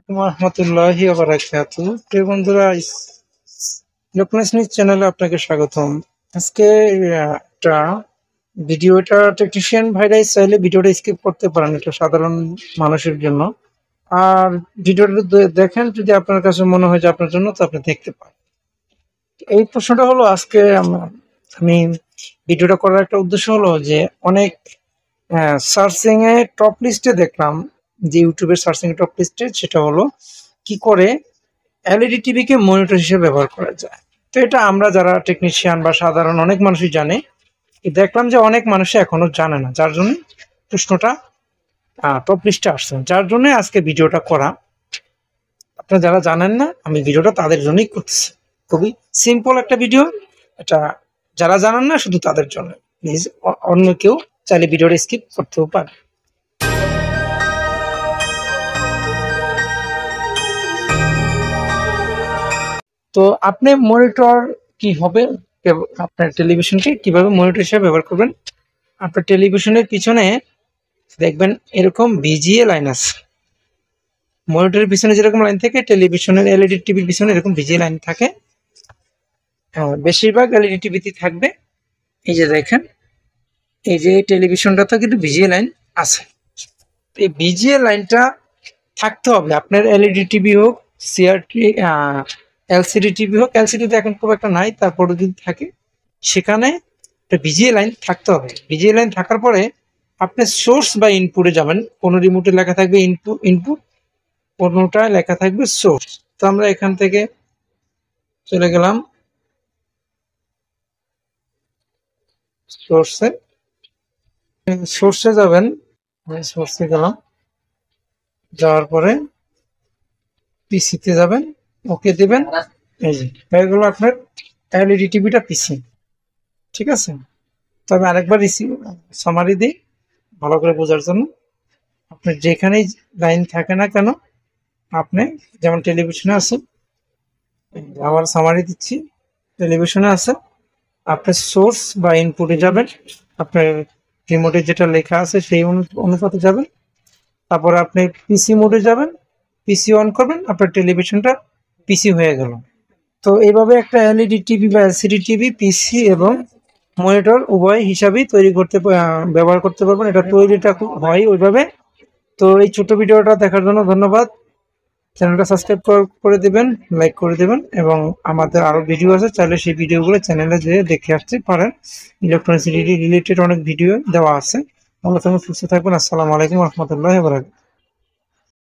রহমতুল্লাহি ওয়া বারাকাতুহু। প্রিয় বন্ধুরা, ইলেকট্রনিক্স নিউজ চ্যানেলে আপনাকে স্বাগতম। আজকে একটা ভিডিওটা টেকনিশিয়ান ভাইরাই চাইলে ভিডিওটা স্কিপ করতে পারেন, এটা সাধারণ মানুষের জন্য। আর ভিডিওটা দেখেন, যদি আপনার কাছে মনে হয় যে আপনার জন্য, তো আপনি দেখতে পারেন। এই প্রশ্নটা হলো, আজকে আমি ভিডিওটা করার একটা উদ্দেশ্য হলো যে অনেক সার্চিং এ টপ লিস্টে দেখলাম, যে ইউটিউবের সার্চিং এ টপ লিস্টে, সেটা হলো কি করে এলইডি টিভি কে মনিটর হিসেবে ব্যবহার করা যায়। তো এটা আমরা যারা টেকনিশিয়ান বা সাধারণ অনেক মানুষই জানে, দেখলাম যে অনেক মানুষ এখনো জানে না, যার জন্য প্রশ্নটা টপ লিস্টে আসছে, যার জন্য আজকে ভিডিওটা করা। আপনারা যারা জানেন না, আমি ভিডিওটা তাদের জন্যই করতেছি। খুবই সিম্পল একটা ভিডিও এটা, যারা জানেন না শুধু তাদের জন্য। প্লিজ অন্য কেউ চাইলে ভিডিওটা স্কিপ করতেও পারে। তো আপনি মনিটর কি হবে, আপনার টেলিভিশনকে কিভাবে মনিটর হিসেবে ব্যবহার করবেন। আপনার টেলিভিশনের পিছনে দেখবেন এরকম ভিজিএ লাইন আছে। মনিটরের পিছনে যেরকম লাইন থাকে, টেলিভিশনের এলইডি টিভির পিছনে এরকম ভিজিএ লাইন থাকে। বেশিরভাগ এলইডি টিভিতে থাকবে। এই যে দেখেন, এই যে টেলিভিশনটাতে কিন্তু ভিজিএ লাইন আছে। এই ভিজিএ লাইনটা থাকতে হবে আপনার এলইডি টিভি হোক, সিআরটি এলসিডি টিভি হোক। এলসিডিতে এখন খুব একটা নাই, তারপরে যদি থাকে সেখানে একটা ভিজিএ লাইন থাকতে হবে। ভিজিএ লাইন থাকার পরে আপনি সোর্স বা ইনপুটে যাবেন। কোনো রিমোটে লেখা থাকবে ইনপুট, কোনোটায় লেখা থাকবে সোর্স। তো আমরা এখান থেকে চলে গেলাম সোর্সে। সোর্সে যাবেন, সোর্সে গেলাম, যাওয়ার পরে পিসিতে যাবেন, ওকে দিবেন। এই যে হয়ে গেল আপনার এলইডি টিভিটা পিসি। ঠিক আছে, তবে আরেকবার সামারি দিই ভালো করে বোঝার জন্য। আপনার যেখানেই লাইন থাকে না কেন, আপনি যেমন টেলিভিশনে আছে, আবার সামারি দিচ্ছি, টেলিভিশনে আছে, আপনি সোর্স বা ইনপুটে যাবেন, আপনার রিমোটে যেটা লেখা আছে সেই অনুপাতে যাবেন। তারপরে আপনি পিসি মোডে যাবেন, পিসি অন করবেন, আপনার টেলিভিশনটা পিসি হয়ে গেল। তো এইভাবে একটা এলইডি টিভি বা এলসিডি টিভি পিসি এবং মনিটর উভয় হিসাবেই ব্যবহার করতে পারবেন। এটা তৈরিটা হয় ওইভাবে। তো এই ছোট ভিডিওটা দেখার জন্য ধন্যবাদ। চ্যানেলটা সাবস্ক্রাইব করে দেবেন, লাইক করে দেবেন, এবং আমাদের আরো ভিডিও আছে, চাইলে সেই ভিডিওগুলো চ্যানেলে যেয়ে দেখে আসতে পারেন। ইলেকট্রনিক্স রিলেটেড অনেক ভিডিও দেওয়া আছে। ভালো থাকবেন, সুস্থ থাকবেন। আসসালামু আলাইকুম রহমতুল্লাহ।